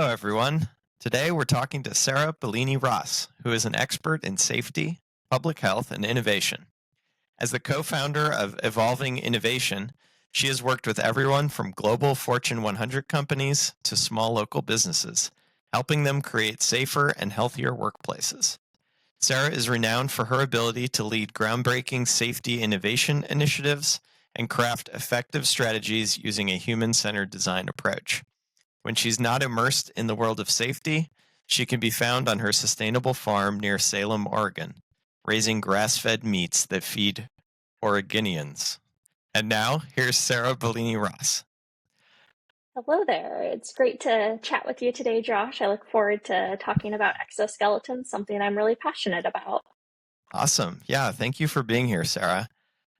Hello, everyone. Today we're talking to Sarah Ballini-Ross, who is an expert in safety, public health, and innovation. As the co-founder of Evolving Innovation, she has worked with everyone from global Fortune 100 companies to small local businesses, helping them create safer and healthier workplaces. Sarah is renowned for her ability to lead groundbreaking safety innovation initiatives and craft effective strategies using a human-centered design approach. When she's not immersed in the world of safety, she can be found on her sustainable farm near Salem, Oregon, raising grass-fed meats that feed Oregonians. And now, here's Sarah Ballini-Ross. Hello there. It's great to chat with you today, Josh. I look forward to talking about exoskeletons, something I'm really passionate about. Awesome. Yeah, thank you for being here, Sarah.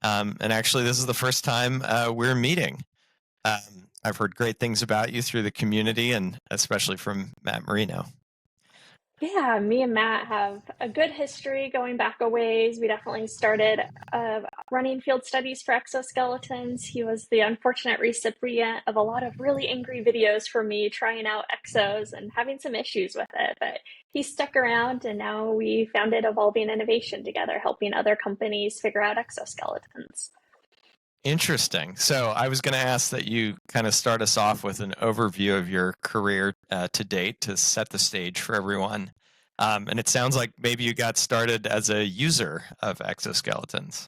And actually, this is the first time we're meeting. I've heard great things about you through the community, and especially from Matt Marino. Yeah, me and Matt have a good history going back a ways. We definitely started running field studies for exoskeletons. He was the unfortunate recipient of a lot of really angry videos from me trying out exos and having some issues with it. But he stuck around, and now we founded Evolving Innovation together, helping other companies figure out exoskeletons. Interesting. So I was going to ask that you kind of start us off with an overview of your career to date to set the stage for everyone. And it sounds like maybe you got started as a user of exoskeletons.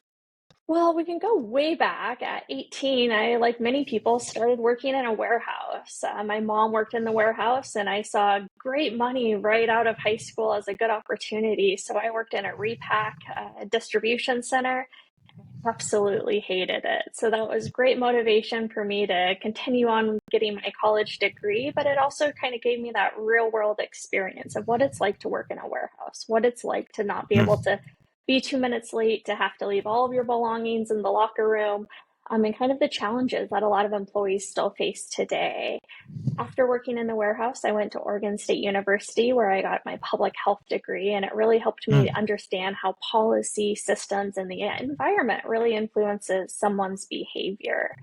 Well, we can go way back. At 18, I, like many people, started working in a warehouse. My mom worked in the warehouse, and I saw great money right out of high school as a good opportunity. So I worked in a repack distribution center. Absolutely hated it. So that was great motivation for me to continue on getting my college degree, but it also kind of gave me that real world experience of what it's like to work in a warehouse, what it's like to not be able to be 2 minutes late, to have to leave all of your belongings in the locker room, and kind of the challenges that a lot of employees still face today. After working in the warehouse, I went to Oregon State University where I got my public health degree, and it really helped me understand how policy, systems, and the environment really influences someone's behavior.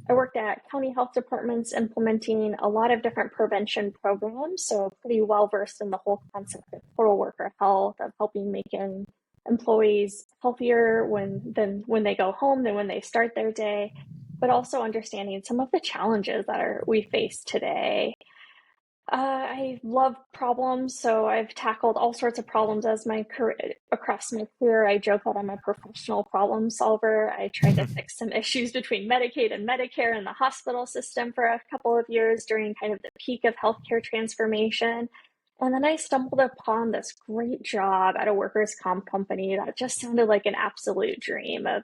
I worked at county health departments implementing a lot of different prevention programs, so pretty well versed in the whole concept of total worker health, of helping making employees healthier when they go home than when they start their day, but also understanding some of the challenges that we face today. I love problems, so I've tackled all sorts of problems as my career across my career. I joke that I'm a professional problem solver. I tried to fix some issues between Medicaid and Medicare and the hospital system for a couple of years during kind of the peak of healthcare transformation. And then I stumbled upon this great job at a workers' comp company that just sounded like an absolute dream of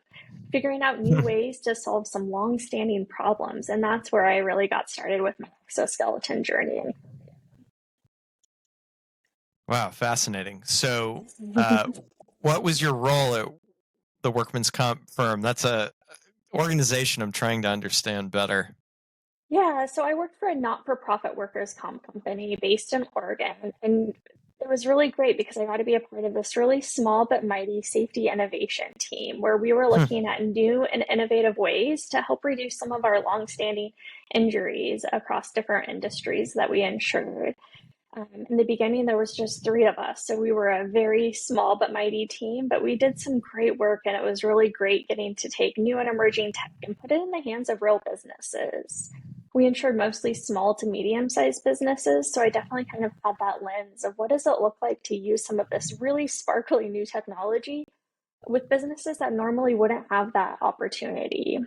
figuring out new ways to solve some long-standing problems. And that's where I really got started with my exoskeleton journey. Wow, fascinating. So, what was your role at the workman's comp firm? That's a organization I'm trying to understand better. Yeah, so I worked for a not-for-profit workers' comp company based in Oregon, and it was really great because I got to be a part of this really small but mighty safety innovation team where we were looking at new and innovative ways to help reduce some of our longstanding injuries across different industries that we insured. In the beginning, there was just three of us, so we were a very small but mighty team, but we did some great work, and it was really great getting to take new and emerging tech and put it in the hands of real businesses. We insured mostly small to medium-sized businesses, so I definitely kind of had that lens of what does it look like to use some of this really sparkly new technology with businesses that normally wouldn't have that opportunity.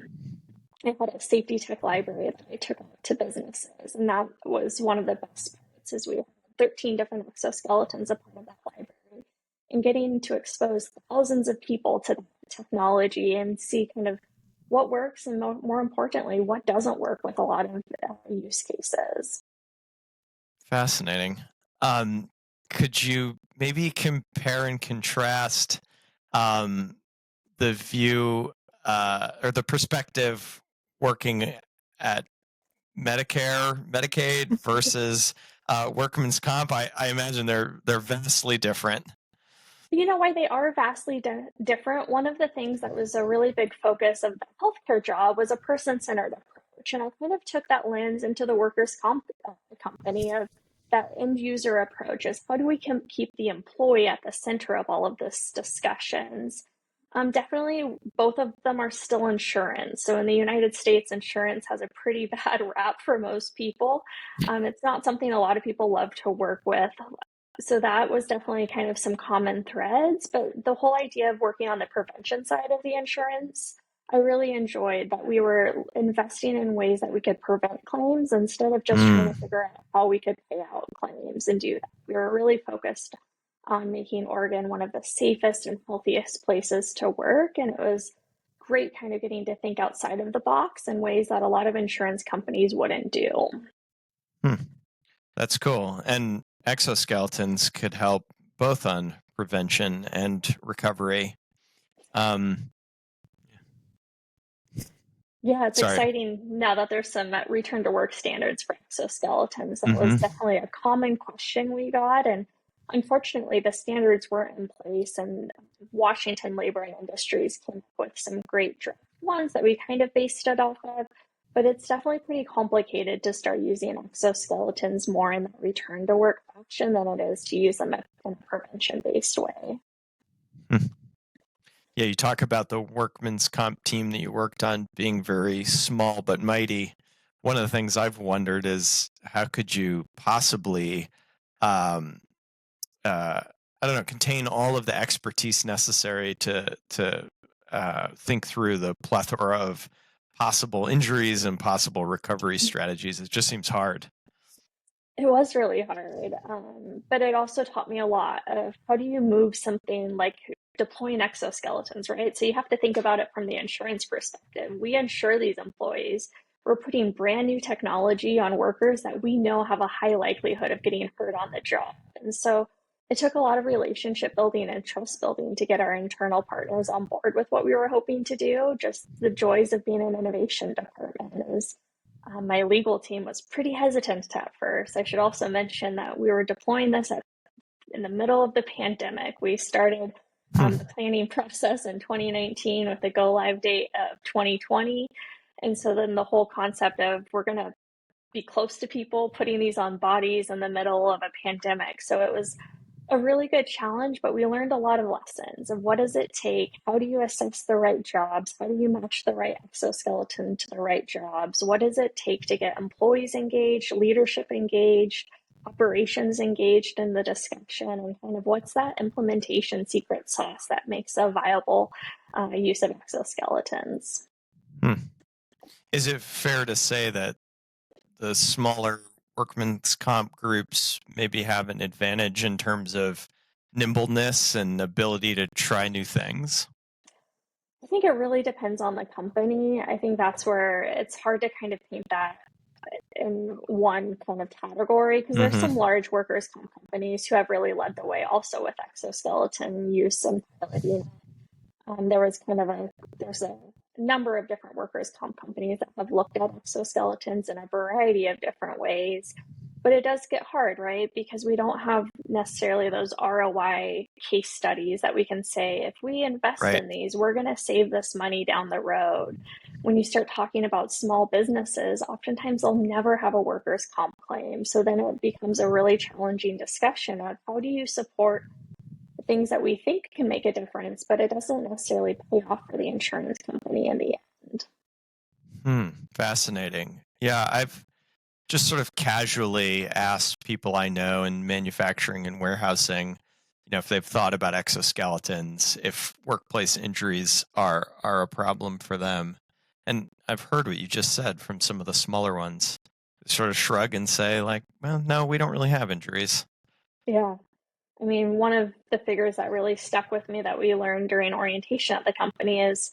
I had a safety tech library that I took out to businesses, and that was one of the best parts is we had 13 different exoskeletons a part of that library, and getting to expose thousands of people to the technology and see kind of what works and more importantly, what doesn't work with a lot of use cases. Fascinating. Could you maybe compare and contrast um, the view or the perspective working at Medicaid versus workman's comp? I imagine they're vastly different. You know why they are vastly different? One of the things that was a really big focus of the healthcare job was a person-centered approach. And I kind of took that lens into the workers' comp company of that end user approach is how do we keep the employee at the center of all of this discussions? Definitely, both of them are still insurance. So in the United States, insurance has a pretty bad rap for most people. It's not something a lot of people love to work with. So that was definitely kind of some common threads, but the whole idea of working on the prevention side of the insurance, I really enjoyed that we were investing in ways that we could prevent claims instead of just trying to figure out how we could pay out claims and do that. We were really focused on making Oregon one of the safest and healthiest places to work, and it was great kind of getting to think outside of the box in ways that a lot of insurance companies wouldn't do. That's cool. And exoskeletons could help both on prevention and recovery. Yeah, it's Sorry. exciting now that there's some return to work standards for exoskeletons. That was definitely a common question we got. And unfortunately, the standards weren't in place. And Washington Labor and Industries came up with some great draft ones that we kind of based it off of. But it's definitely pretty complicated to start using exoskeletons more in the return to work fashion than it is to use them in a prevention based way. Yeah, you talk about the workman's comp team that you worked on being very small but mighty. One of the things I've wondered is how could you possibly, um, I don't know, contain all of the expertise necessary to think through the plethora of possible injuries and possible recovery strategies. It just seems hard. It was really hard, but it also taught me a lot of how do you move something like deploying exoskeletons, right? So you have to think about it from the insurance perspective. We insure these employees. We're putting brand new technology on workers that we know have a high likelihood of getting hurt on the job. And so it took a lot of relationship building and trust building to get our internal partners on board with what we were hoping to do. Just the joys of being an innovation department is my legal team was pretty hesitant at first. I should also mention that we were deploying this in the middle of the pandemic. We started the planning process in 2019 with the go live date of 2020. And so then the whole concept of we're going to be close to people, putting these on bodies in the middle of a pandemic. So it was a really good challenge, but we learned a lot of lessons of what does it take? How do you assess the right jobs? How do you match the right exoskeleton to the right jobs? What does it take to get employees engaged, leadership engaged, operations engaged in the discussion, and kind of what's that implementation secret sauce that makes a viable use of exoskeletons? Is it fair to say that the smaller workman's comp groups maybe have an advantage in terms of nimbleness and ability to try new things? I think it really depends on the company. I think that's where it's hard to kind of paint that in one kind of category because there's some large workers' comp companies who have really led the way also with exoskeleton use and piloting. There's a number of different workers' comp companies that have looked at exoskeletons in a variety of different ways. But it does get hard, right? Because we don't have necessarily those ROI case studies that we can say, if we invest Right. in these, we're going to save this money down the road. When you start talking about small businesses, oftentimes they'll never have a workers' comp claim. So then it becomes a really challenging discussion of how do you support things that we think can make a difference, but it doesn't necessarily pay off for the insurance company in the end. Fascinating. Yeah, I've just sort of casually asked people I know in manufacturing and warehousing, if they've thought about exoskeletons, if workplace injuries are a problem for them. And I've heard what you just said from some of the smaller ones. Sort of shrug and say, like, well, no, we don't really have injuries. Yeah. I mean, one of the figures that really stuck with me that we learned during orientation at the company is,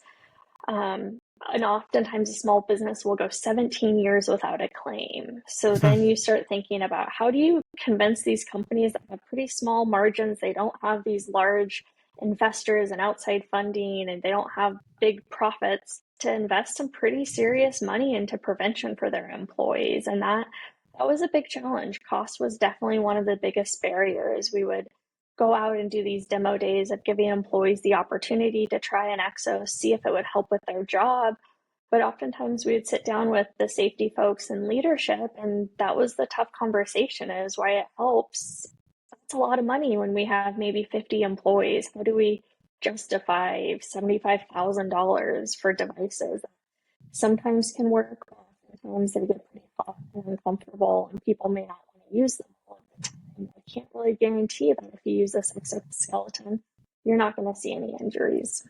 and oftentimes a small business will go 17 years without a claim. So then you start thinking about how do you convince these companies that have pretty small margins, they don't have these large investors and outside funding, and they don't have big profits to invest some pretty serious money into prevention for their employees. And that was a big challenge. Cost was definitely one of the biggest barriers. We would go out and do these demo days of giving employees the opportunity to try an Exo, see if it would help with their job. But oftentimes we would sit down with the safety folks and leadership, and that was the tough conversation, is why it helps. That's a lot of money when we have maybe 50 employees. How do we justify $75,000 for devices? Sometimes can work, but oftentimes they get pretty hot and uncomfortable, and people may not want to use them all the time. I can't really guarantee that if you use this exoskeleton, you're not going to see any injuries.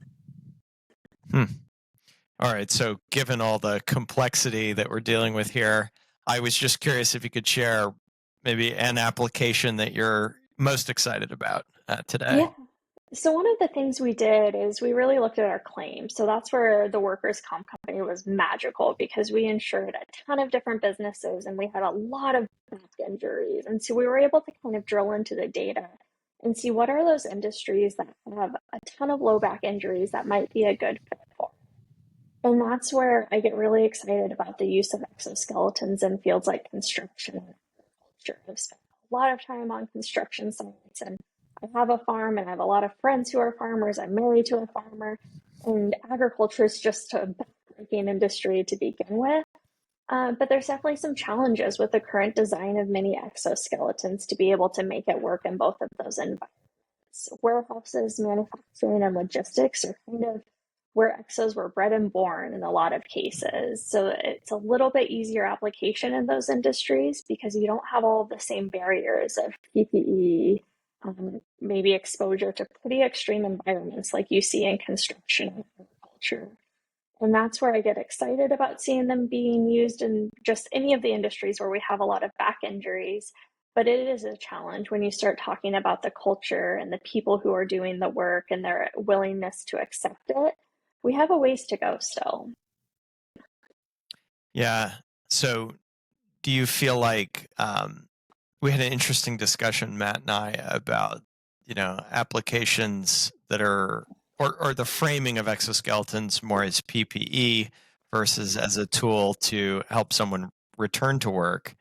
All right. So, given all the complexity that we're dealing with here, I was just curious if you could share maybe an application that you're most excited about today. Yeah. So one of the things we did is we really looked at our claims. So that's where the workers' comp company was magical, because we insured a ton of different businesses and we had a lot of back injuries. And so we were able to kind of drill into the data and see what are those industries that have a ton of low back injuries that might be a good fit for. And that's where I get really excited about the use of exoskeletons in fields like construction and agriculture. I've spent a lot of time on construction sites, and I have a farm and I have a lot of friends who are farmers. I'm married to a farmer, and agriculture is just a backbreaking industry to begin with. But there's definitely some challenges with the current design of many exoskeletons to be able to make it work in both of those environments. Warehouses, manufacturing, and logistics are kind of where exos were bred and born in a lot of cases. So it's a little bit easier application in those industries because you don't have all of the same barriers of PPE, maybe exposure to pretty extreme environments like you see in construction and agriculture. And that's where I get excited about seeing them being used in just any of the industries where we have a lot of back injuries. But it is a challenge when you start talking about the culture and the people who are doing the work and their willingness to accept it. We have a ways to go still. Yeah. So, do you feel like we had an interesting discussion, Matt and I, about applications that are or the framing of exoskeletons more as PPE versus as a tool to help someone return to work.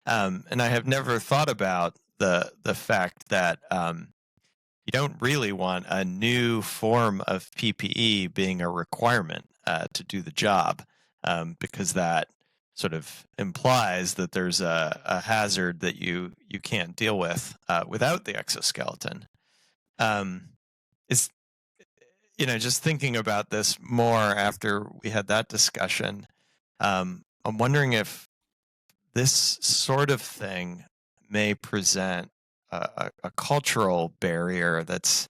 And I have never thought about the fact that you don't really want a new form of PPE being a requirement to do the job, because that sort of implies that there's a hazard that you can't deal with without the exoskeleton. Is just thinking about this more after we had that discussion, I'm wondering if this sort of thing may present a cultural barrier that's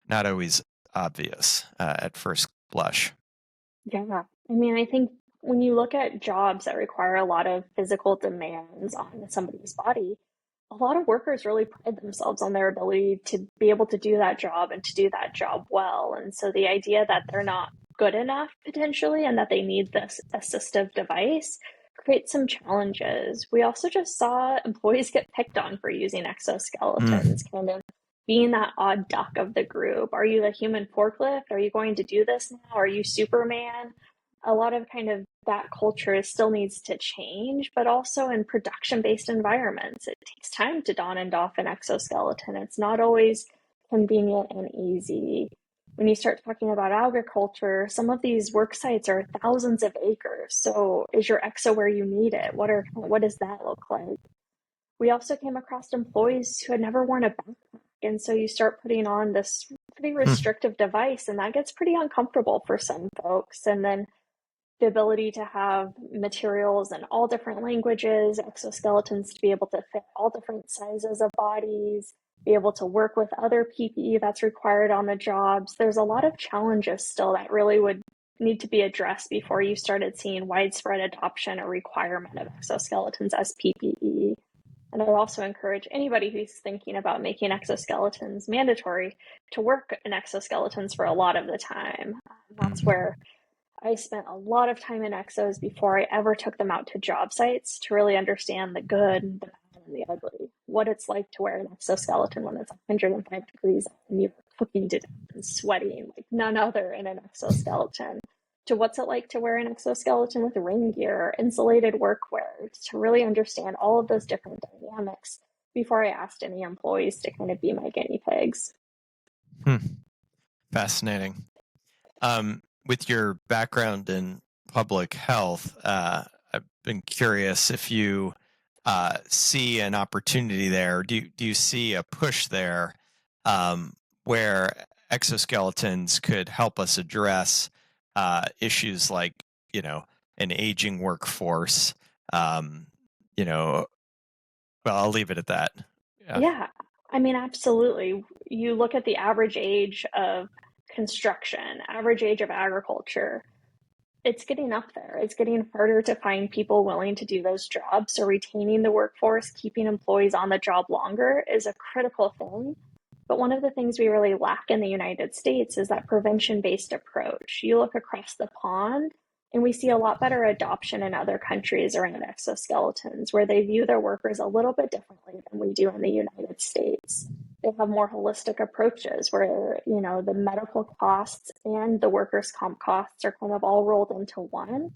not always obvious at first blush. Yeah. I mean, I think when you look at jobs that require a lot of physical demands on somebody's body, a lot of workers really pride themselves on their ability to be able to do that job and to do that job well. And so the idea that they're not good enough potentially and that they need this assistive device creates some challenges. We also just saw employees get picked on for using exoskeletons, kind of being that odd duck of the group. Are you the human forklift? Are you going to do this now? Are you Superman? A lot of kind of that culture still needs to change, but also in production-based environments, it takes time to don and doff an exoskeleton. It's not always convenient and easy. When you start talking about agriculture, some of these work sites are thousands of acres. So is your exo where you need it? What does that look like? We also came across employees who had never worn a backpack. And so you start putting on this pretty restrictive device, and that gets pretty uncomfortable for some folks. And then the ability to have materials in all different languages, exoskeletons to be able to fit all different sizes of bodies, be able to work with other PPE that's required on the jobs. There's a lot of challenges still that really would need to be addressed before you started seeing widespread adoption or requirement of exoskeletons as PPE. And I would also encourage anybody who's thinking about making exoskeletons mandatory to work in exoskeletons for a lot of the time. That's where I spent a lot of time in exos before I ever took them out to job sites to really understand the good, the bad, and the ugly. What it's like to wear an exoskeleton when it's 105 degrees and you're cooking to death and sweating like none other in an exoskeleton, to what's it like to wear an exoskeleton with ring gear or insulated workwear, to really understand all of those different dynamics before I asked any employees to kind of be my guinea pigs. Fascinating. With your background in public health, I've been curious if you see an opportunity there. Do you see a push there um, where exoskeletons could help us address issues like, you know, an aging workforce? Um, you know, well, I'll leave it at that. Yeah. Yeah, I mean, absolutely. You look at the average age of construction, average age of agriculture, it's getting up there. It's getting harder to find people willing to do those jobs. So retaining the workforce, keeping employees on the job longer is a critical thing. But one of the things we really lack in the United States is that prevention-based approach. You look across the pond and we see a lot better adoption in other countries around exoskeletons, where they view their workers a little bit differently than we do in the United States. They have more holistic approaches where, the medical costs and the workers' comp costs are kind of all rolled into one,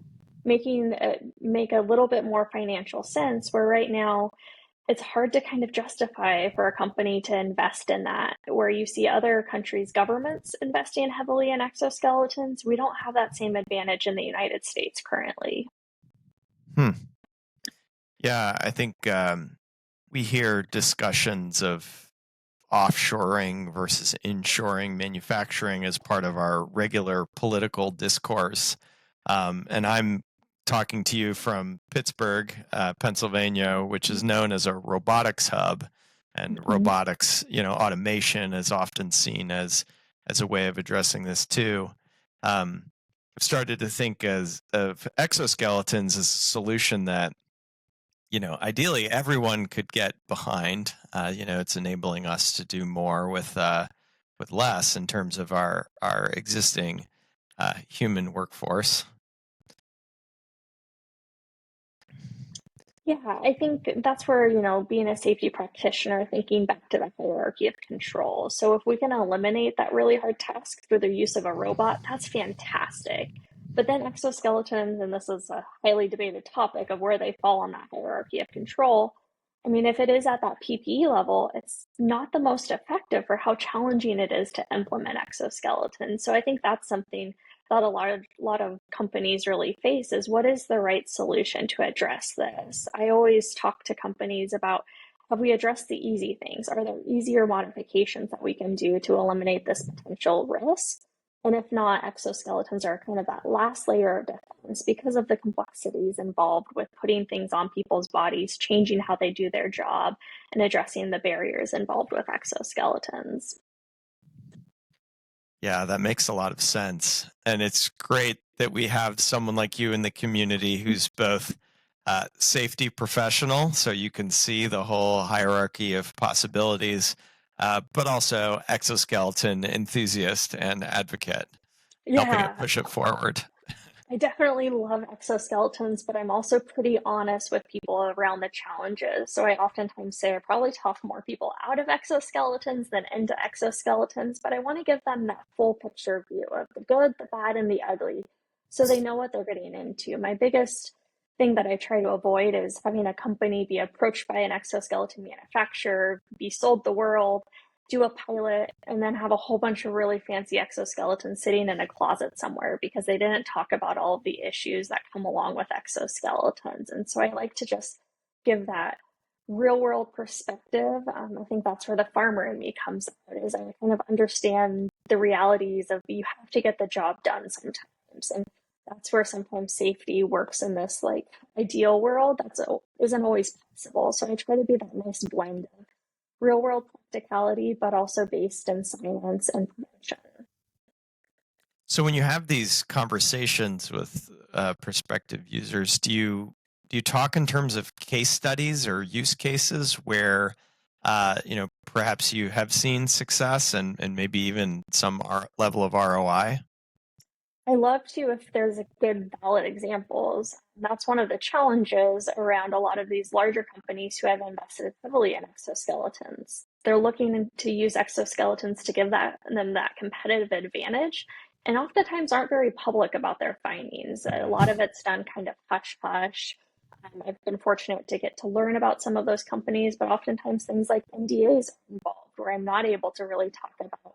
making it make a little bit more financial sense, where right now it's hard to kind of justify for a company to invest in that, where you see other countries' governments investing heavily in exoskeletons. We don't have that same advantage in the United States currently. Hmm. Yeah, I think we hear discussions of offshoring versus inshoring manufacturing as part of our regular political discourse. And I'm talking to you from Pittsburgh, Pennsylvania, which is known as a robotics hub. And Mhm. robotics, automation is often seen as a way of addressing this too. I've started to think of exoskeletons as a solution that ideally everyone could get behind. It's enabling us to do more with less in terms of our existing human workforce. Yeah, I think that's where, being a safety practitioner, thinking back to the hierarchy of control. So if we can eliminate that really hard task through the use of a robot, that's fantastic. But then exoskeletons, and this is a highly debated topic of where they fall on that hierarchy of control. I mean, if it is at that PPE level, it's not the most effective for how challenging it is to implement exoskeletons. So I think that's something that a lot of companies really face is what is the right solution to address this. I always talk to companies about, have we addressed the easy things? Are there easier modifications that we can do to eliminate this potential risk? And if not, exoskeletons are kind of that last layer of defense because of the complexities involved with putting things on people's bodies, changing how they do their job, and addressing the barriers involved with exoskeletons. Yeah, that makes a lot of sense. And it's great that we have someone like you in the community who's both safety professional, so you can see the whole hierarchy of possibilities, but also exoskeleton enthusiast and advocate, helping it Yeah, push it forward. I definitely love exoskeletons, but I'm also pretty honest with people around the challenges. So I oftentimes say I probably talk more people out of exoskeletons than into exoskeletons, but I want to give them that full picture view of the good, the bad, and the ugly so they know what they're getting into. My biggest thing that I try to avoid is having a company be approached by an exoskeleton manufacturer, be sold the world, do a pilot, and then have a whole bunch of really fancy exoskeletons sitting in a closet somewhere because they didn't talk about all of the issues that come along with exoskeletons. And so I like to just give that real world perspective. I think that's where the farmer in me comes out, is I kind of understand the realities of you have to get the job done sometimes. And that's where sometimes safety works in this like ideal world that's isn't always possible. So I try to be that nice blend of real world practicality, but also based in science and prevention. So when you have these conversations with prospective users, do you talk in terms of case studies or use cases where perhaps you have seen success and maybe even some level of ROI? I love to if there's a good valid examples. That's one of the challenges around a lot of these larger companies who have invested heavily in exoskeletons. They're looking to use exoskeletons to give them that competitive advantage, and oftentimes aren't very public about their findings. A lot of it's done kind of hush hush. I've been fortunate to get to learn about some of those companies, but oftentimes things like NDAs are involved where I'm not able to really talk about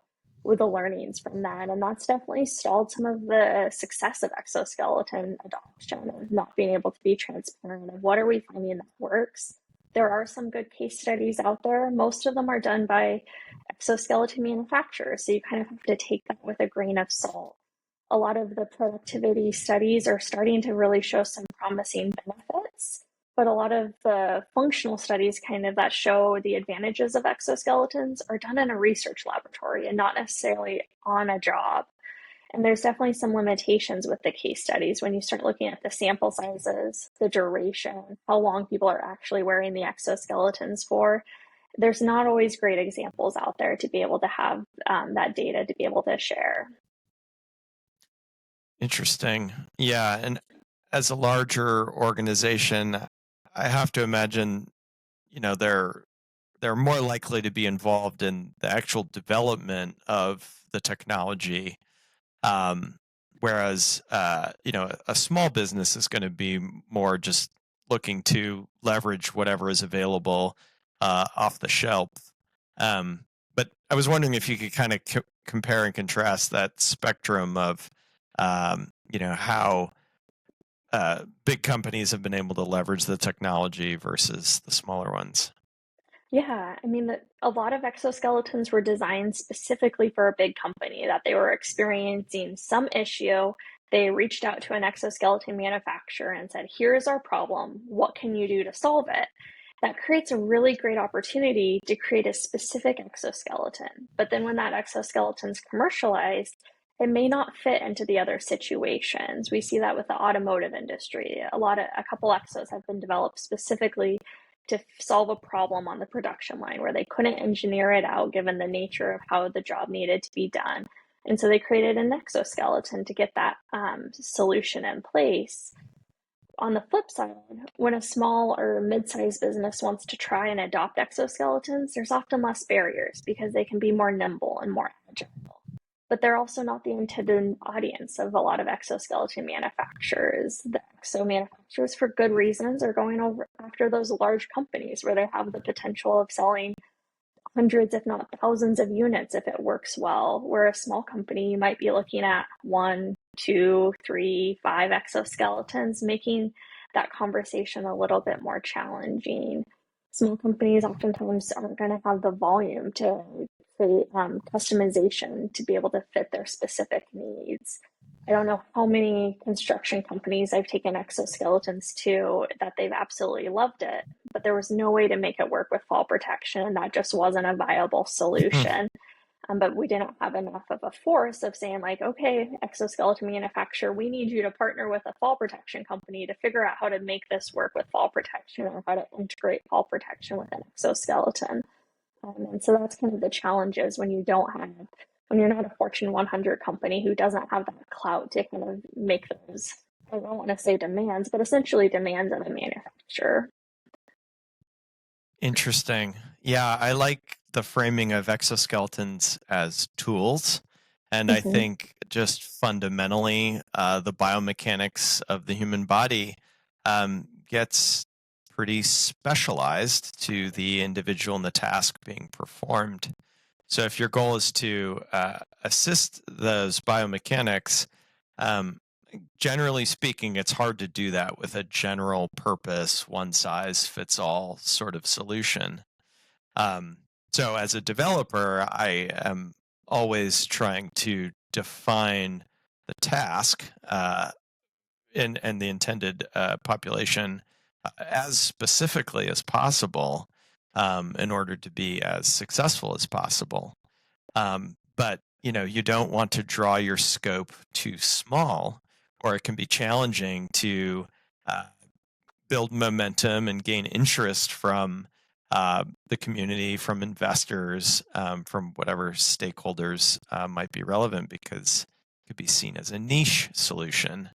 with the learnings from that. And that's definitely stalled some of the success of exoskeleton adoption, of not being able to be transparent of what are we finding that works. There are some good case studies out there. Most of them are done by exoskeleton manufacturers, so you kind of have to take that with a grain of salt. A lot of the productivity studies are starting to really show some promising benefits, but a lot of the functional studies kind of that show the advantages of exoskeletons are done in a research laboratory and not necessarily on a job. And there's definitely some limitations with the case studies when you start looking at the sample sizes, the duration, how long people are actually wearing the exoskeletons for. There's not always great examples out there to be able to have that data to be able to share. Interesting. Yeah, and as a larger organization, I have to imagine, they're more likely to be involved in the actual development of the technology. Um, Whereas, a small business is going to be more just looking to leverage whatever is available off the shelf. But I was wondering if you could kind of compare and contrast that spectrum of, how big companies have been able to leverage the technology versus the smaller ones. Yeah, I mean, a lot of exoskeletons were designed specifically for a big company that they were experiencing some issue. They reached out to an exoskeleton manufacturer and said, here's our problem. What can you do to solve it? That creates a really great opportunity to create a specific exoskeleton. But then when that exoskeleton's commercialized, it may not fit into the other situations. We see that with the automotive industry. A couple exos have been developed specifically to solve a problem on the production line where they couldn't engineer it out given the nature of how the job needed to be done. And so they created an exoskeleton to get that solution in place. On the flip side, when a small or mid-sized business wants to try and adopt exoskeletons, there's often less barriers because they can be more nimble and more agile. But they're also not the intended audience of a lot of exoskeleton manufacturers. The exo manufacturers, for good reasons, are going over after those large companies where they have the potential of selling hundreds, if not thousands, of units if it works well. Where a small company, you might be looking at 1, 2, 3, 5 exoskeletons, making that conversation a little bit more challenging. Small companies oftentimes aren't going to have the volume to create customization to be able to fit their specific needs. I don't know how many construction companies I've taken exoskeletons to that they've absolutely loved it, but there was no way to make it work with fall protection, and that just wasn't a viable solution. But we didn't have enough of a force of saying like, okay, exoskeleton manufacturer, we need you to partner with a fall protection company to figure out how to make this work with fall protection or how to integrate fall protection with an exoskeleton. And so that's kind of the challenges when you're not a Fortune 100 company who doesn't have that clout to kind of make those, I don't want to say demands, but essentially demands of a manufacturer. Interesting. Yeah, I like the framing of exoskeletons as tools. And I Mm-hmm. think just fundamentally, the biomechanics of the human body gets pretty specialized to the individual and the task being performed. So if your goal is to assist those biomechanics, um, generally speaking, it's hard to do that with a general purpose, one size fits all sort of solution. Um, so as a developer, I am always trying to define the task and the intended population as specifically as possible in order to be as successful as possible. But you don't want to draw your scope too small, or it can be challenging to uh, build momentum and gain interest from the community, from investors, from whatever stakeholders might be relevant, because it could be seen as a niche solution.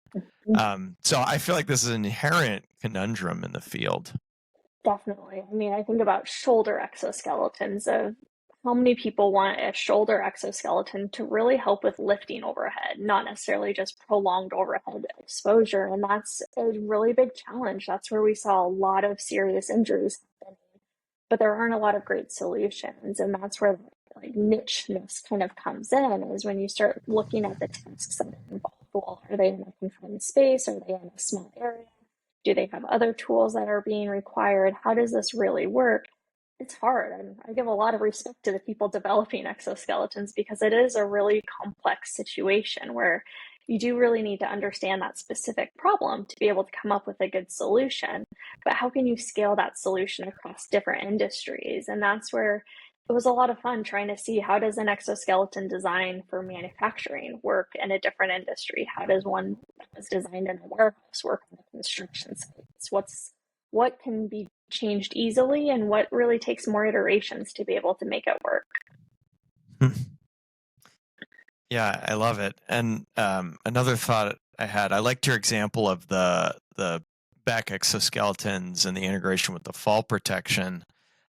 So I feel like this is an inherent conundrum in the field. Definitely. I mean, I think about shoulder exoskeletons of how many people want a shoulder exoskeleton to really help with lifting overhead, not necessarily just prolonged overhead exposure. And that's a really big challenge. That's where we saw a lot of serious injuries happening. But there aren't a lot of great solutions. And that's where like nicheness kind of comes in is when you start looking at the tasks that are involved. Well, are they in a confined space? Are they in a small area? Do they have other tools that are being required? How does this really work? It's hard. And I give a lot of respect to the people developing exoskeletons because it is a really complex situation where you do really need to understand that specific problem to be able to come up with a good solution. But how can you scale that solution across different industries? And that's where it was a lot of fun trying to see how does an exoskeleton design for manufacturing work in a different industry? How does one that was designed in a warehouse work on the construction sites? What can be changed easily and what really takes more iterations to be able to make it work? Yeah, I love it. And another thought I had, I liked your example of the back exoskeletons and the integration with the fall protection.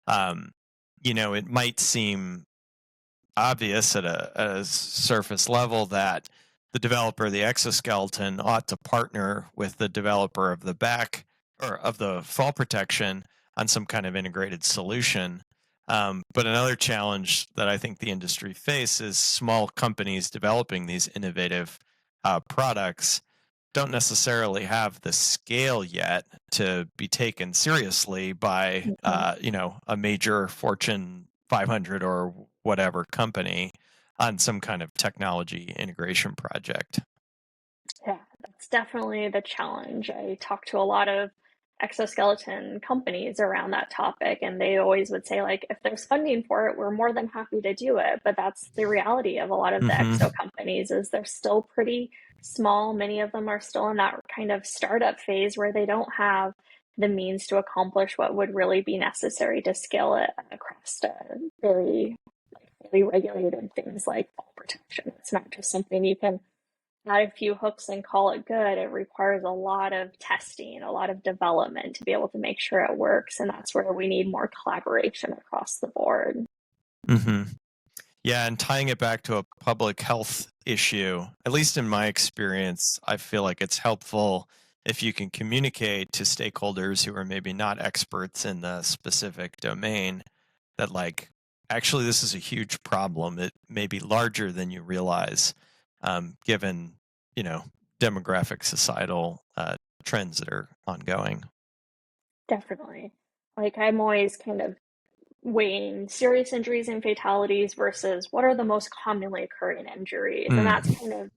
Um, it might seem obvious at a surface level that the developer of the exoskeleton ought to partner with the developer of the back or of the fall protection on some kind of integrated solution. But another challenge that I think the industry faces is small companies developing these innovative products don't necessarily have the scale yet to be taken seriously by Mhm. a major Fortune 500 or whatever company on some kind of technology integration project. Yeah, that's definitely the challenge. I talk to a lot of exoskeleton companies around that topic, and they always would say, like, if there's funding for it, we're more than happy to do it. But that's the reality of a lot of the exo Hmm. companies is they're still pretty small. Many of them are still in that kind of startup phase where they don't have the means to accomplish what would really be necessary to scale it across very, very regulated things like fall protection. It's not just something you can add a few hooks and call it good. It requires a lot of testing, a lot of development to be able to make sure it works. And that's where we need more collaboration across the board. Hmm. Yeah, and tying it back to a public health issue, at least in my experience, I feel like it's helpful if you can communicate to stakeholders who are maybe not experts in the specific domain that, like, actually, this is a huge problem. It may be larger than you realize, given, you know, demographic societal trends that are ongoing. Definitely. Like I'm always kind of weighing serious injuries and fatalities versus what are the most commonly occurring injuries. And that's Mm. kind of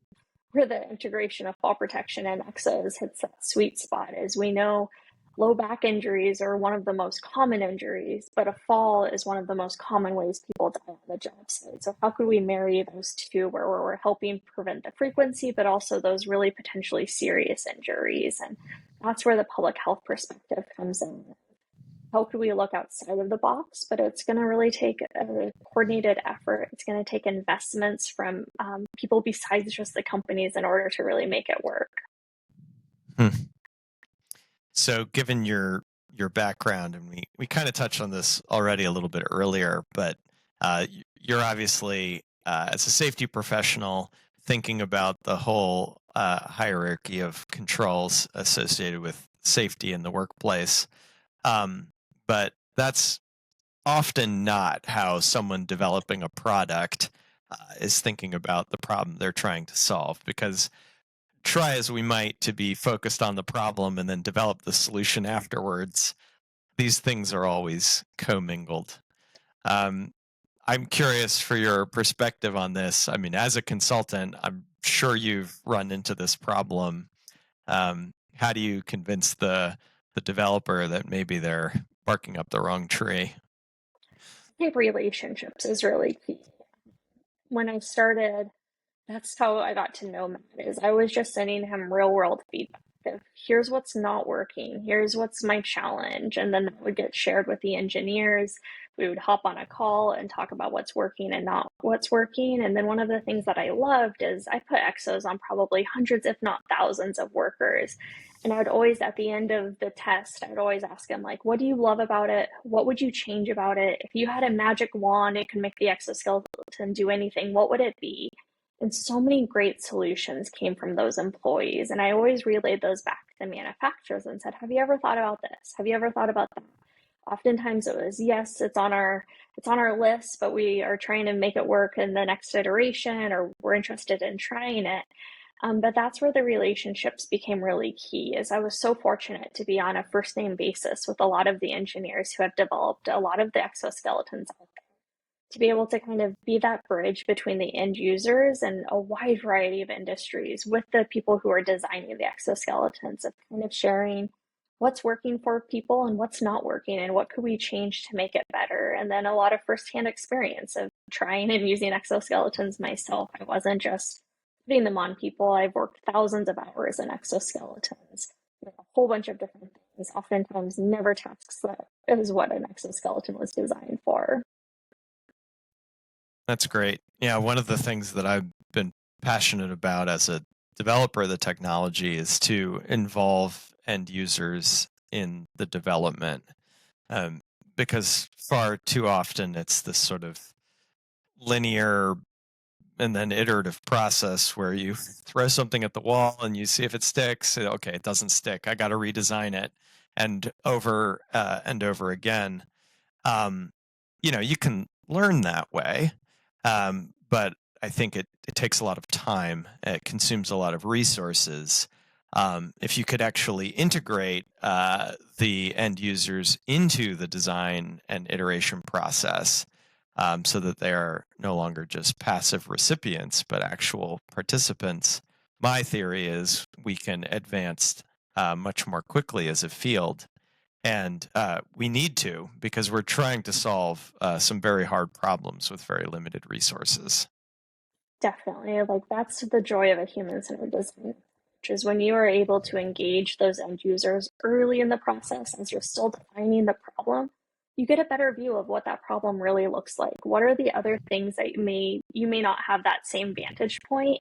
where the integration of fall protection and exos hits that sweet spot is we know low back injuries are one of the most common injuries, but a fall is one of the most common ways people die on the job site. So how could we marry those two where we're helping prevent the frequency, but also those really potentially serious injuries? And that's where the public health perspective comes in. How could we look outside of the box? But it's going to really take a coordinated effort. It's going to take investments from people besides just the companies in order to really make it work. Hmm. So, given your background, and we kind of touched on this already a little bit earlier, but you're obviously as a safety professional thinking about the whole hierarchy of controls associated with safety in the workplace. Um, but that's often not how someone developing a product is thinking about the problem they're trying to solve, because try as we might to be focused on the problem and then develop the solution afterwards, these things are always commingled. Um, I'm curious for your perspective on this. I mean, as a consultant, I'm sure you've run into this problem. How do you convince the developer that maybe they're barking up the wrong tree? I think relationships is really key. When I started, that's how I got to know Matt is I was just sending him real world feedback of here's what's not working, here's what's my challenge, and then that would get shared with the engineers. We would hop on a call and talk about what's working and not what's working. And then one of the things that I loved is I put exos on probably hundreds, if not thousands, of workers. And I would always, at the end of the test, I would always ask him, like, what do you love about it? What would you change about it? If you had a magic wand, it could make the exoskeleton do anything, what would it be? And so many great solutions came from those employees. And I always relayed those back to the manufacturers and said, have you ever thought about this? Have you ever thought about that? Oftentimes it was, yes, it's on our list, but we are trying to make it work in the next iteration, or we're interested in trying it. But that's where the relationships became really key, is I was so fortunate to be on a first name basis with a lot of the engineers who have developed a lot of the exoskeletons out there, to be able to kind of be that bridge between the end users and a wide variety of industries with the people who are designing the exoskeletons, of kind of sharing what's working for people and what's not working and what could we change to make it better. And then a lot of firsthand experience of trying and using exoskeletons myself. I wasn't just putting them on people. I've worked thousands of hours in exoskeletons, a whole bunch of different things, oftentimes never tasks that is what an exoskeleton was designed for. That's great. Yeah, one of the things that I've been passionate about as a developer of the technology is to involve end users in the development, um, because far too often it's this sort of linear and then iterative process where you throw something at the wall and you see if it sticks. Okay, it doesn't stick. I got to redesign it, and over again. Um, you can learn that way, but I think it takes a lot of time. It consumes a lot of resources. If you could actually integrate the end users into the design and iteration process, so that they are no longer just passive recipients, but actual participants, my theory is we can advance much more quickly as a field. And we need to, because we're trying to solve some very hard problems with very limited resources. Definitely. Like, that's the joy of a human-centered design, which is when you are able to engage those end users early in the process as you're still defining the problem, you get a better view of what that problem really looks like. What are the other things that you may not have that same vantage point?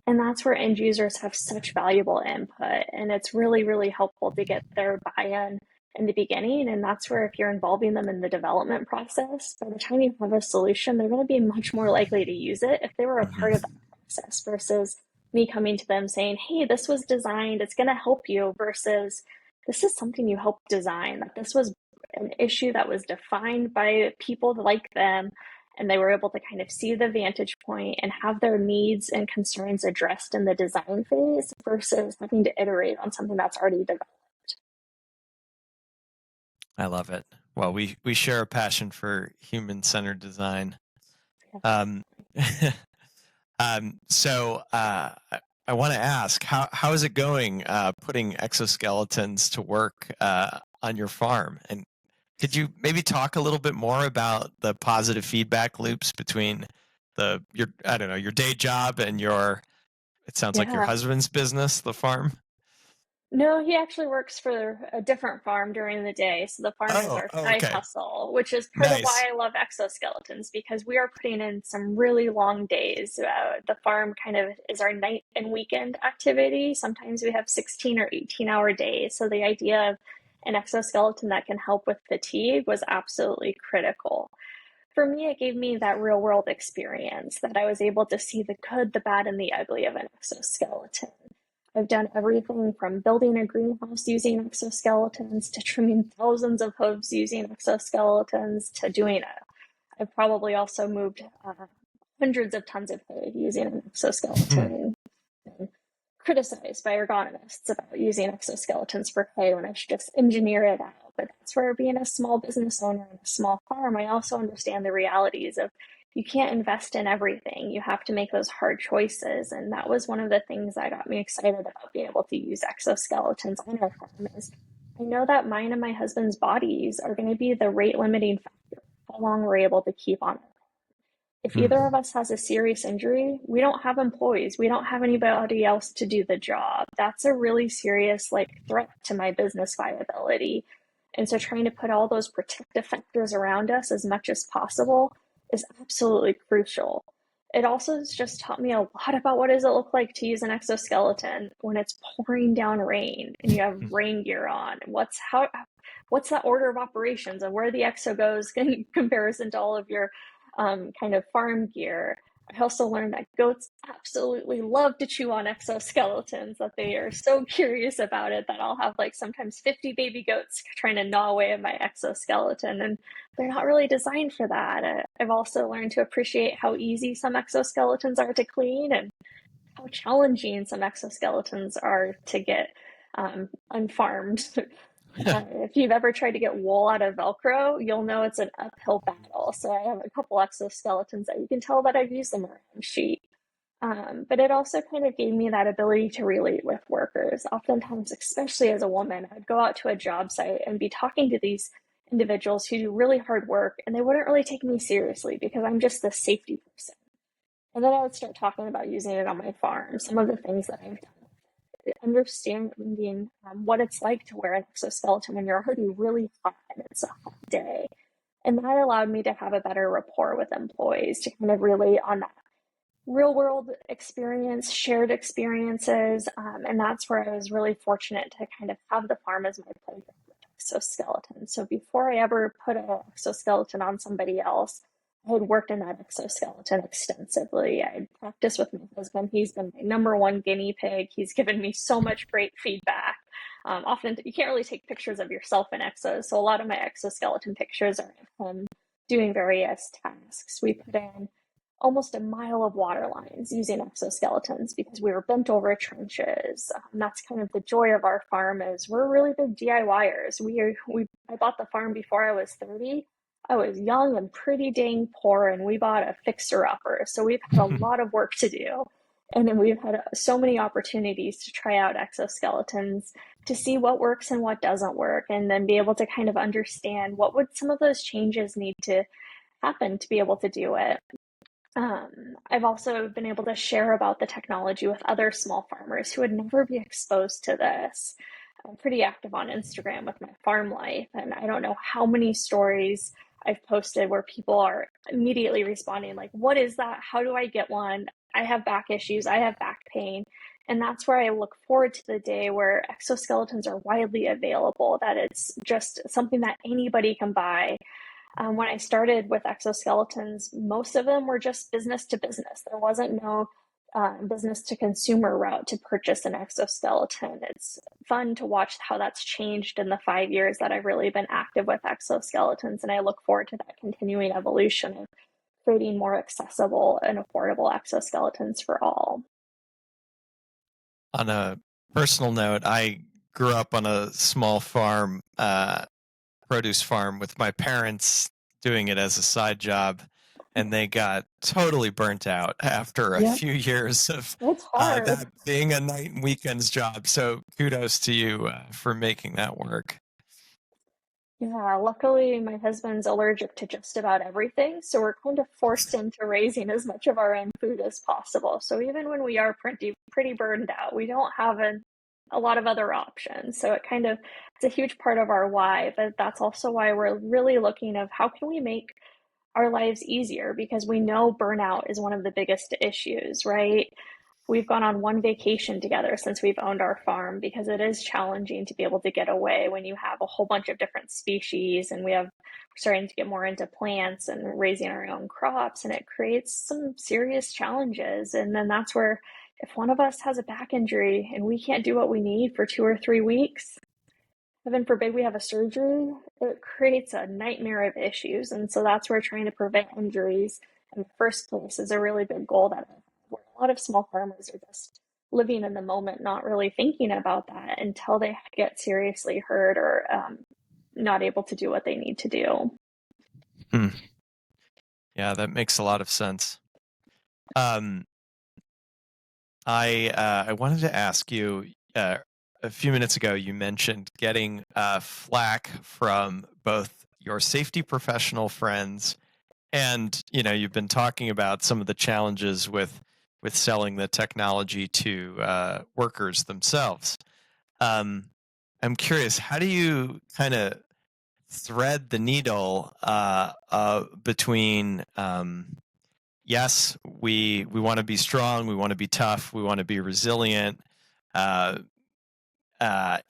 And that's where end users have such valuable input. And it's really, really helpful to get their buy-in in the beginning. And that's where, if you're involving them in the development process, by the time you have a solution, they're going to be much more likely to use it if they were a part of that process, versus me coming to them saying, hey, this was designed, it's going to help you, versus this is something you helped design, that this was an issue that was defined by people like them, and they were able to kind of see the vantage point and have their needs and concerns addressed in the design phase, versus having to iterate on something that's already developed. I love it. Well, we share a passion for human-centered design. Yeah. Um, so I want to ask, how is it going putting exoskeletons to work on your farm? And could you maybe talk a little bit more about the positive feedback loops between your I don't know, your day job and it sounds like your Yeah. husband's business, the farm? No, he actually works for a different farm during the day. So the farm is our side Okay. hustle, which is part of Nice. why I love exoskeletons, because we are putting in some really long days. The farm kind of is our night and weekend activity. Sometimes we have 16 or 18-hour days. So the idea of an exoskeleton that can help with fatigue was absolutely critical. For me, it gave me that real world experience, that I was able to see the good, the bad, and the ugly of an exoskeleton. I've done everything from building a greenhouse using exoskeletons, to trimming thousands of hooves using exoskeletons, to doing it. I've probably also moved hundreds of tons of hay using an exoskeleton, and criticized by ergonomists about using exoskeletons for hay when I should just engineer it out. But that's where, being a small business owner and a small farm, I also understand the realities of, you can't invest in everything. You have to make those hard choices. And that was one of the things that got me excited about being able to use exoskeletons on our farm, is I know that mine and my husband's bodies are going to be the rate limiting factor how long we're able to keep on. If either of us has a serious injury, we don't have employees. We don't have anybody else to do the job. That's a really serious threat to my business viability. And so trying to put all those protective factors around us as much as possible is absolutely crucial. It also has just taught me a lot about what does it look like to use an exoskeleton when it's pouring down rain and you have rain gear on. What's that order of operations of where the exo goes in comparison to all of your kind of farm gear. I also learned that goats absolutely love to chew on exoskeletons, that they are so curious about it that I'll have like sometimes 50 baby goats trying to gnaw away at my exoskeleton, and they're not really designed for that. I've also learned to appreciate how easy some exoskeletons are to clean and how challenging some exoskeletons are to get unfarmed. If you've ever tried to get wool out of Velcro, you'll know it's an uphill battle. So I have a couple exoskeletons that you can tell that I've used them around sheet. But it also kind of gave me that ability to relate with workers. Oftentimes, especially as a woman, I'd go out to a job site and be talking to these individuals who do really hard work, and they wouldn't really take me seriously because I'm just the safety person. And then I would start talking about using it on my farm, some of the things that I've done, understanding what it's like to wear an exoskeleton when you're already really hot and it's a hot day. And that allowed me to have a better rapport with employees to kind of relate on that real world experience, shared experiences. And that's where I was really fortunate to kind of have the farm as my playground with exoskeleton. So before I ever put an exoskeleton on somebody else, I had worked in that exoskeleton extensively. I had practiced with my husband. He's been my number one guinea pig. He's given me so much great feedback. Often you can't really take pictures of yourself in exos, so a lot of my exoskeleton pictures are of him doing various tasks. We put in almost a mile of water lines using exoskeletons because we were bent over trenches. That's kind of the joy of our farm is we're really big DIYers. I bought the farm before I was 30. I was young and pretty dang poor, and we bought a fixer-upper. So we've had a lot of work to do. And then we've had so many opportunities to try out exoskeletons to see what works and what doesn't work, and then be able to kind of understand what would some of those changes need to happen to be able to do it. I've also been able to share about the technology with other small farmers who would never be exposed to this. I'm pretty active on Instagram with my farm life, and I don't know how many stories I've posted where people are immediately responding, like, what is that? How do I get one? I have back issues, I have back pain. And that's where I look forward to the day where exoskeletons are widely available, that it's just something that anybody can buy. When I started with exoskeletons, most of them were just business to business. There wasn't no business to consumer route to purchase an exoskeleton. It's fun to watch how that's changed in the 5 years that I've really been active with exoskeletons, and I look forward to that continuing evolution of creating more accessible and affordable exoskeletons for all. On a personal note, I grew up on a small farm, produce farm, with my parents doing it as a side job, and they got totally burnt out after a Yep, few years of it's hard. that being a night and weekends job. So kudos to you for making that work. Yeah, luckily my husband's allergic to just about everything, so we're kind of forced into raising as much of our own food as possible. So even when we are pretty burned out, we don't have a lot of other options. So it's a huge part of our why, but that's also why we're really looking of how can we make our lives easier, because we know burnout is one of the biggest issues, right? We've gone on one vacation together since we've owned our farm because it is challenging to be able to get away when you have a whole bunch of different species, and we're starting to get more into plants and raising our own crops, and it creates some serious challenges. And then that's where if one of us has a back injury and we can't do what we need for 2 or 3 weeks, heaven forbid we have a surgery, it creates a nightmare of issues. And so that's where trying to prevent injuries in the first place is a really big goal that I have, where a lot of small farmers are just living in the moment, not really thinking about that until they get seriously hurt or not able to do what they need to do. Hmm. Yeah, that makes a lot of sense. Um, I wanted to ask you, a few minutes ago. You mentioned getting flack from both your safety professional friends, and you've been talking about some of the challenges with selling the technology to workers themselves. Um, I'm curious, how do you kind of thread the needle between yes, we want to be strong, we want to be tough, we want to be resilient, uh,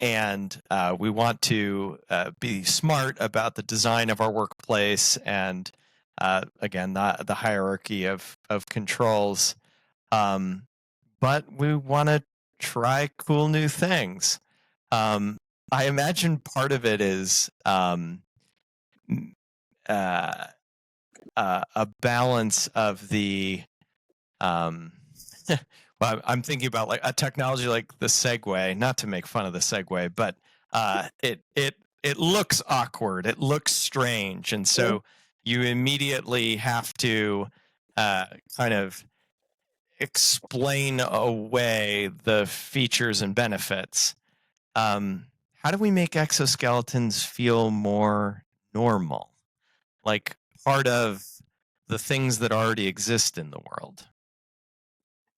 and we want to be smart about the design of our workplace, and again, the hierarchy of of controls, but we want to try cool new things. I imagine part of it is uh, a balance of the um, well, I'm thinking about like a technology like the Segway, not to make fun of the Segway, but it looks awkward, it looks strange, and so you immediately have to kind of explain away the features and benefits. How do we make exoskeletons feel more normal, like part of the things that already exist in the world?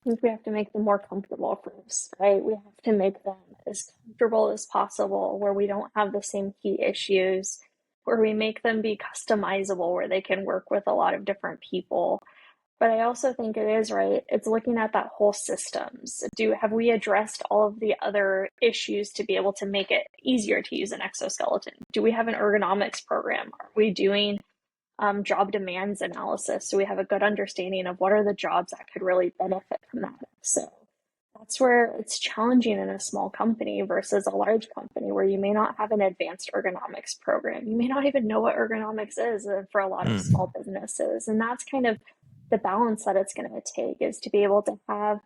I think we have to make them more comfortable first, right? We have to make them as comfortable as possible where we don't have the same key issues, where we make them be customizable, where they can work with a lot of different people. But I also think it is right. It's looking at that whole systems. Have we addressed all of the other issues to be able to make it easier to use an exoskeleton? Do we have an ergonomics program? Are we doing job demands analysis so we have a good understanding of what are the jobs that could really benefit from that? So that's where it's challenging in a small company versus a large company where you may not have an advanced ergonomics program. You may not even know what ergonomics is for a lot of small businesses. And that's kind of the balance that it's going to take, is to be able to have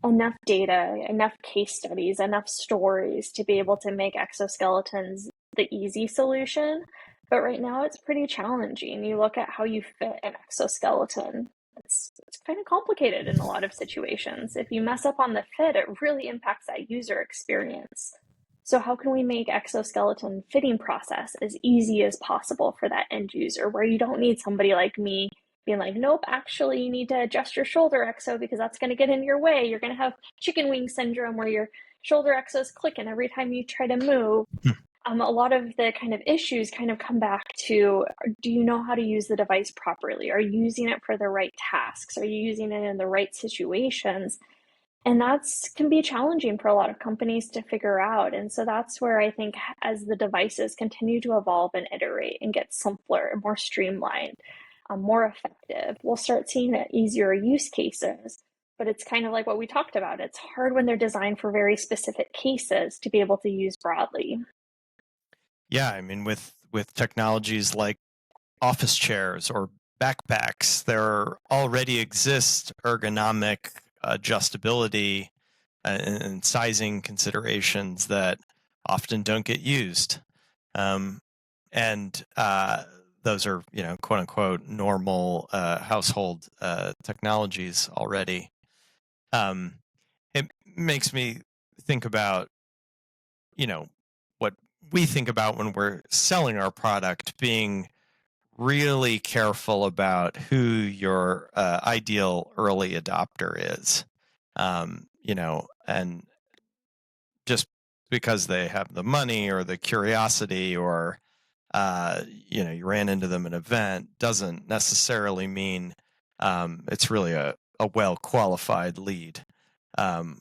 enough data, enough case studies, enough stories to be able to make exoskeletons the easy solution. But right now it's pretty challenging. You look at how you fit an exoskeleton. It's kind of complicated in a lot of situations. If you mess up on the fit, it really impacts that user experience. So how can we make exoskeleton fitting process as easy as possible for that end user, where you don't need somebody like me being like, nope, actually you need to adjust your shoulder exo because that's going to get in your way. You're going to have chicken wing syndrome where your shoulder exo is clicking every time you try to move. A lot of the kind of issues kind of come back to, do you know how to use the device properly? Are you using it for the right tasks? Are you using it in the right situations? And that's can be challenging for a lot of companies to figure out. And so that's where I think as the devices continue to evolve and iterate and get simpler and more streamlined, more effective, we'll start seeing easier use cases. But it's kind of like what we talked about. It's hard when they're designed for very specific cases to be able to use broadly. Yeah, I mean, with technologies like office chairs or backpacks, there already exist ergonomic adjustability and sizing considerations that often don't get used. Um, and those are, quote unquote, normal household technologies already. Um, it makes me think about, what we think about when we're selling our product, being really careful about who your ideal early adopter is. And just because they have the money or the curiosity or you ran into them at an event doesn't necessarily mean it's really a well qualified lead um,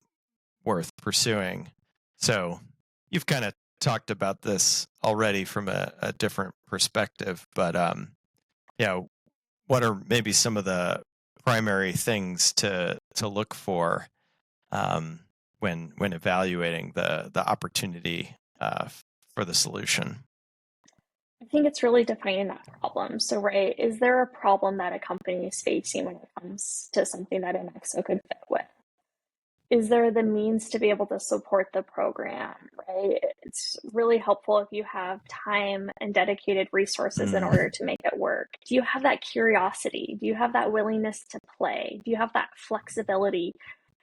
worth pursuing. So you've kind of talked about this already from a different perspective, but what are maybe some of the primary things to look for when evaluating the opportunity for the solution? I think it's really defining that problem. So, right, is there a problem that a company is facing when it comes to something that an EXO could fit with? Is there the means to be able to support the program, right? It's really helpful if you have time and dedicated resources in order to make it work. Do you have that curiosity? Do you have that willingness to play? Do you have that flexibility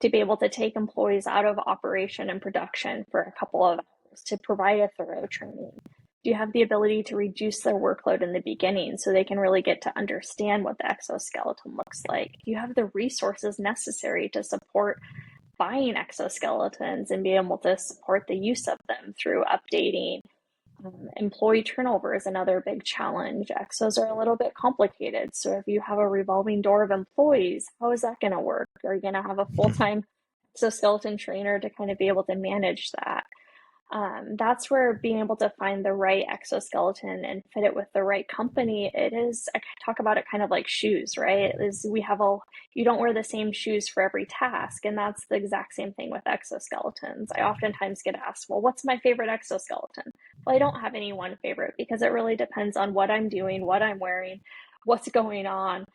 to be able to take employees out of operation and production for a couple of hours to provide a thorough training? Do you have the ability to reduce their workload in the beginning so they can really get to understand what the exoskeleton looks like? Do you have the resources necessary to support buying exoskeletons and being able to support the use of them through updating? Employee turnover is another big challenge. Exos are a little bit complicated. So if you have a revolving door of employees, how is that going to work? Are you going to have a full-time exoskeleton trainer to kind of be able to manage that? That's where being able to find the right exoskeleton and fit it with the right company, it is, I talk about it kind of like shoes, right? Is we have you don't wear the same shoes for every task. And that's the exact same thing with exoskeletons. I oftentimes get asked, well, what's my favorite exoskeleton? Well, I don't have any one favorite because it really depends on what I'm doing, what I'm wearing, what's going on.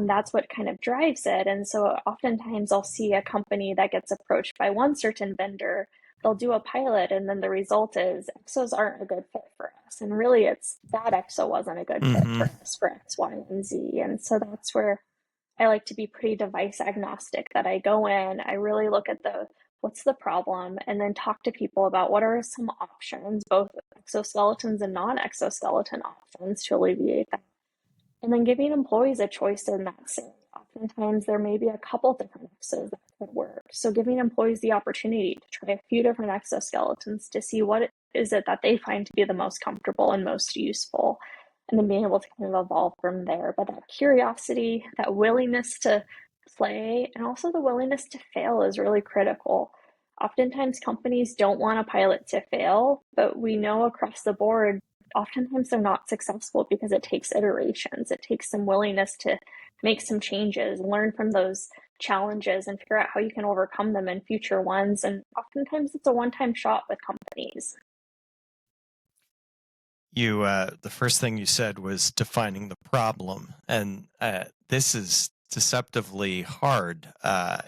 That's what kind of drives it. And so oftentimes I'll see a company that gets approached by one certain vendor, they'll do a pilot, and then the result is exos aren't a good fit for us. And really, it's that exo wasn't a good fit Mm-hmm. for us for X, Y, and Z. And so that's where I like to be pretty device agnostic, that I go in, I really look at what's the problem, and then talk to people about what are some options, both exoskeletons and non-exoskeleton options to alleviate that. And then giving employees a choice in that sense. Oftentimes, there may be a couple different exos that could work. So, giving employees the opportunity to try a few different exoskeletons to see what is it that they find to be the most comfortable and most useful, and then being able to kind of evolve from there. But that curiosity, that willingness to play, and also the willingness to fail is really critical. Oftentimes, companies don't want a pilot to fail, but we know across the board oftentimes they're not successful because it takes iterations. It takes some willingness to make some changes, learn from those challenges, and figure out how you can overcome them in future ones. And oftentimes it's a one-time shot with companies. The first thing you said was defining the problem, and this is deceptively hard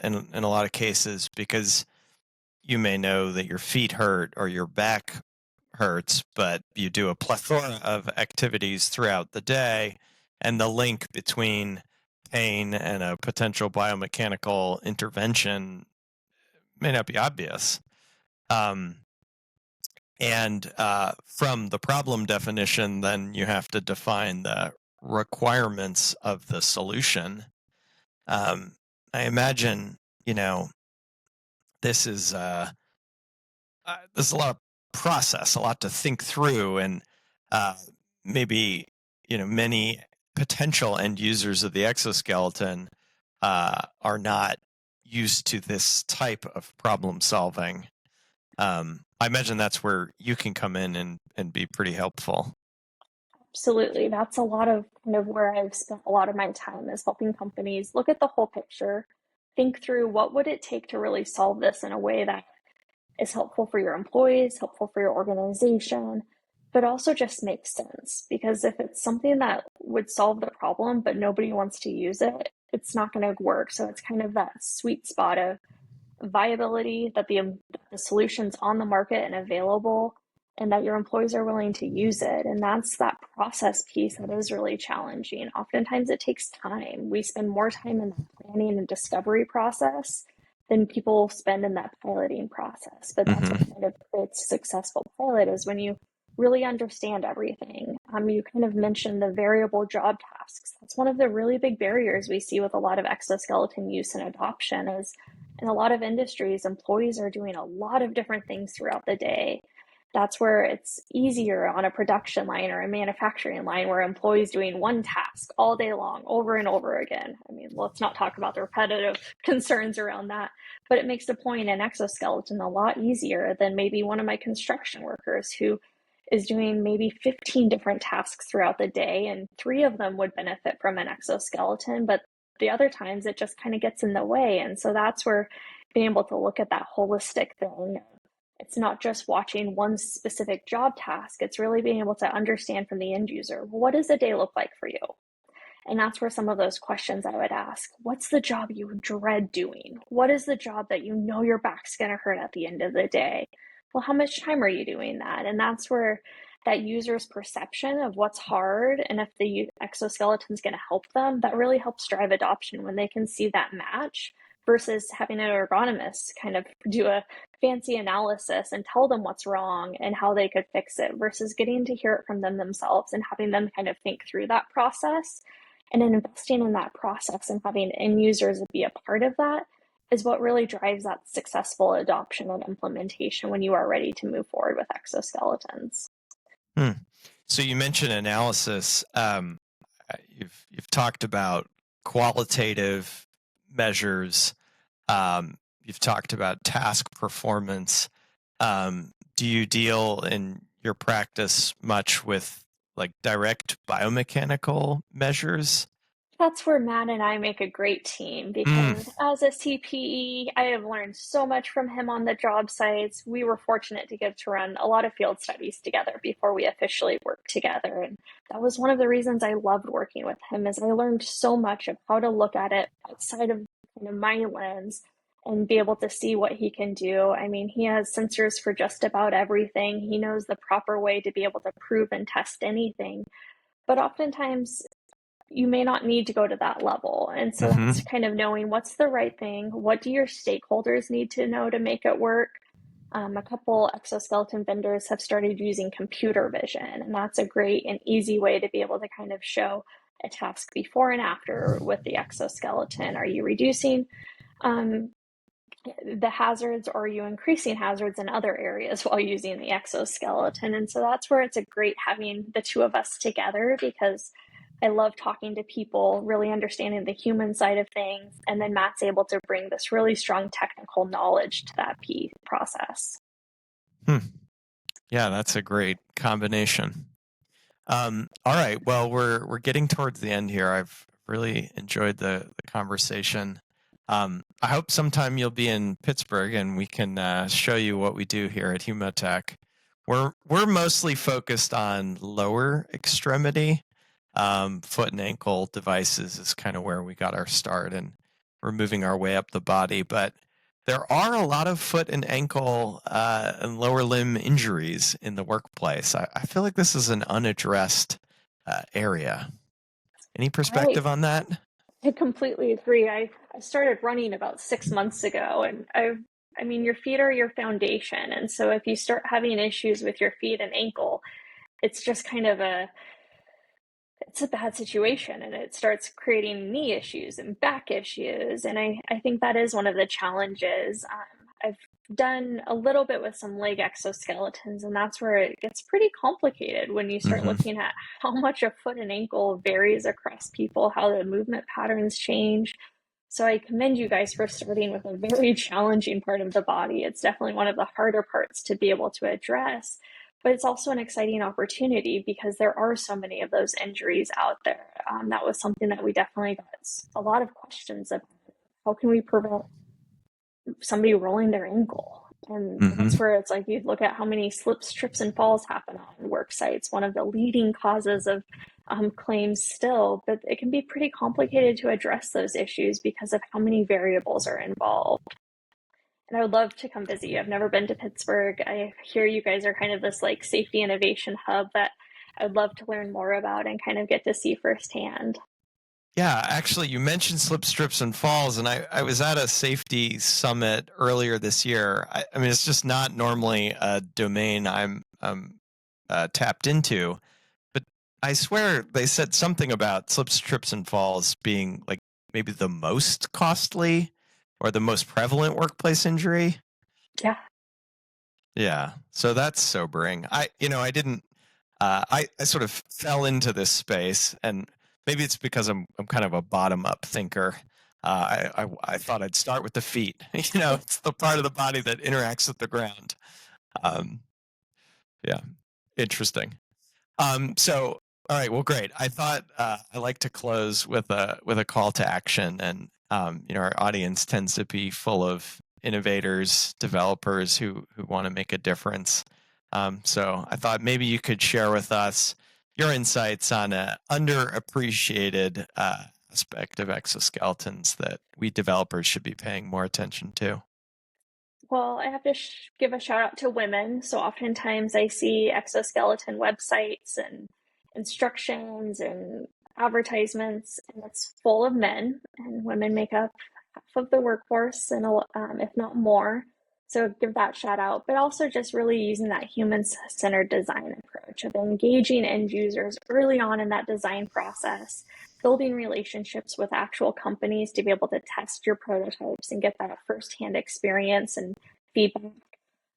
in a lot of cases, because you may know that your feet hurt or your back hurts, but you do a plethora of activities throughout the day, and the link between pain and a potential biomechanical intervention may not be obvious. Um, and from the problem definition, then you have to define the requirements of the solution. I imagine, this is there's a lot of process, a lot to think through, and uh, maybe many potential end users of the exoskeleton are not used to this type of problem solving. I imagine that's where you can come in and be pretty helpful. Absolutely. That's a lot of kind of where I've spent a lot of my time, is helping companies look at the whole picture, think through what would it take to really solve this in a way that is helpful for your employees, helpful for your organization, but also just makes sense. Because if it's something that would solve the problem, but nobody wants to use it, it's not going to work. So it's kind of that sweet spot of viability, that the solution's on the market and available, and that your employees are willing to use it. And that's that process piece that is really challenging. Oftentimes it takes time. We spend more time in the planning and discovery process than people spend in that piloting process. But that's what Mm-hmm. kind of creates a successful pilot, is when you really understand everything. You kind of mentioned the variable job tasks. That's one of the really big barriers we see with a lot of exoskeleton use and adoption, is in a lot of industries, employees are doing a lot of different things throughout the day. That's where it's easier on a production line or a manufacturing line, where employees doing one task all day long over and over again. I mean, let's not talk about the repetitive concerns around that, but it makes deploying an exoskeleton a lot easier than maybe one of my construction workers who is doing maybe 15 different tasks throughout the day, and 3 of them would benefit from an exoskeleton, but the other times it just kind of gets in the way. And so that's where being able to look at that holistic thing, it's not just watching one specific job task, it's really being able to understand from the end user, what does a day look like for you? And that's where some of those questions I would ask. What's the job you dread doing? What is the job that you know your back's going to hurt at the end of the day? Well, how much time are you doing that? And that's where that user's perception of what's hard, and if the exoskeleton is going to help them, that really helps drive adoption when they can see that match, versus having an ergonomist kind of do a fancy analysis and tell them what's wrong and how they could fix it, versus getting to hear it from them themselves and having them kind of think through that process. And then investing in that process and having end users be a part of that is what really drives that successful adoption and implementation when you are ready to move forward with exoskeletons. Hmm. So you mentioned analysis. You've talked about qualitative measures. You've talked about task performance. do you deal in your practice much with like direct biomechanical measures? That's where Matt and I make a great team Mm, because as a CPE, I have learned so much from him on the job sites. We were fortunate to get to run a lot of field studies together before we officially worked together. And that was one of the reasons I loved working with him is I learned so much of how to look at it outside of kind of my lens and be able to see what he can do. I mean, he has sensors for just about everything. He knows the proper way to be able to prove and test anything. But oftentimes you may not need to go to that level. And so that's hmm kind of knowing what's the right thing. What do your stakeholders need to know to make it work? A couple exoskeleton vendors have started using computer vision, and that's a great and easy way to be able to kind of show a task before and after with the exoskeleton. Are you reducing um, the hazards or are you increasing hazards in other areas while using the exoskeleton? And so that's where it's a great having the two of us together because I love talking to people, really understanding the human side of things. And then Matt's able to bring this really strong technical knowledge to that process. Hmm. Yeah, that's a great combination. All right. Well, we're getting towards the end here. I've really enjoyed the conversation. I hope sometime you'll be in Pittsburgh and we can show you what we do here at Humotech. We're mostly focused on lower extremity. Foot and ankle devices is kind of where we got our start, and we're moving our way up the body. But there are a lot of foot and ankle and lower limb injuries in the workplace. I feel like this is an unaddressed area. Any I, perspective on that? I completely agree. I started running about 6 months ago, and I mean, your feet are your foundation. And so if you start having issues with your feet and ankle, it's just kind of it's a bad situation and it starts creating knee issues and back issues. And I think that is one of the challenges. I've done a little bit with some leg exoskeletons, and that's where it gets pretty complicated when you start Mm-hmm. looking at how much a foot and ankle varies across people, how the movement patterns change. So I commend you guys for starting with a very challenging part of the body. It's definitely one of the harder parts to be able to address, but it's also an exciting opportunity because there are so many of those injuries out there. That was something that we definitely got a lot of questions about. How can we prevent somebody rolling their ankle? And Mm-hmm. that's where it's like you look at how many slips, trips, and falls happen on work sites, one of the leading causes of claims still, but it can be pretty complicated to address those issues because of how many variables are involved. And I would love to come visit you. I've never been to Pittsburgh. I hear you guys are kind of this like safety innovation hub that I'd love to learn more about and kind of get to see firsthand. Yeah, actually, you mentioned slip, strips, and falls, and I was at a safety summit earlier this year. I mean, it's just not normally a domain I'm tapped into, but I swear they said something about slips, trips, and falls being like maybe the most costly or the most prevalent workplace injury. Yeah. Yeah, so that's sobering. I didn't. I sort of fell into this space, and maybe it's because I'm kind of a bottom up thinker. I thought I'd start with the feet. It's the part of the body that interacts with the ground. Um, yeah, interesting. So, all right, well, great. I thought I like to close with a call to action, and our audience tends to be full of innovators, developers who want to make a difference. So, I thought maybe you could share with us your insights on an underappreciated aspect of exoskeletons that we developers should be paying more attention to. Well, I have to give a shout out to women. So oftentimes I see exoskeleton websites and instructions and advertisements, and it's full of men, and women make up half of the workforce, and if not more. So give that shout out, but also just really using that human-centered design approach of engaging end users early on in that design process, building relationships with actual companies to be able to test your prototypes and get that firsthand experience and feedback.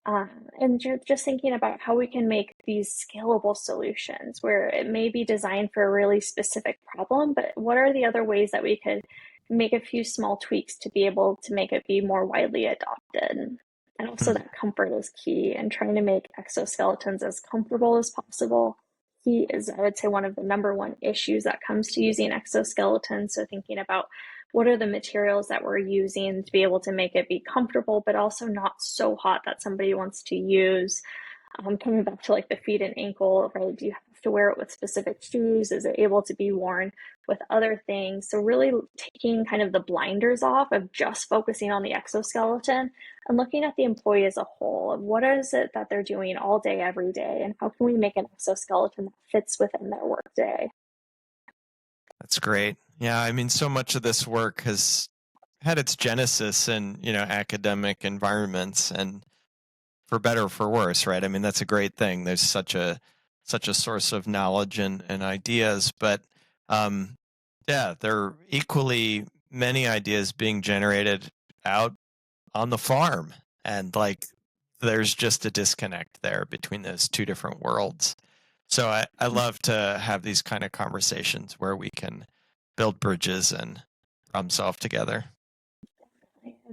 And just thinking about how we can make these scalable solutions where it may be designed for a really specific problem, but what are the other ways that we could make a few small tweaks to be able to make it be more widely adopted? And also that comfort is key, and trying to make exoskeletons as comfortable as possible. Heat is, I would say, one of the number one issues that comes to using exoskeletons. So thinking about what are the materials that we're using to be able to make it be comfortable, but also not so hot that somebody wants to use. Coming back to like the feet and ankle, right? Do you have to wear it with specific shoes? Is it able to be worn with other things? So really taking kind of the blinders off of just focusing on the exoskeleton and looking at the employee as a whole, of what is it that they're doing all day, every day, and how can we make an exoskeleton that fits within their workday? That's great. Yeah, I mean, so much of this work has had its genesis in, academic environments, and for better or for worse, right? I mean, that's a great thing. There's such a source of knowledge and ideas, but um, yeah, there are equally many ideas being generated out on the farm, and like there's just a disconnect there between those two different worlds. So I love to have these kind of conversations where we can build bridges and problem solve together.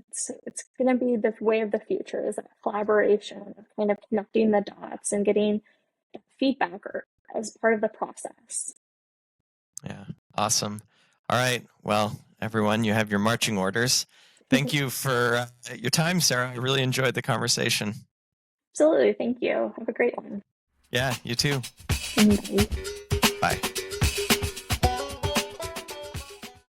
It's going to be the way of the future, is that collaboration of kind of connecting the dots and getting feedback or as part of the process. Yeah, awesome. All right, well, everyone, you have your marching orders. Thank you for your time, Sarah. I really enjoyed the conversation. Absolutely. Thank you. Have a great one. Yeah, you too. Bye. Bye.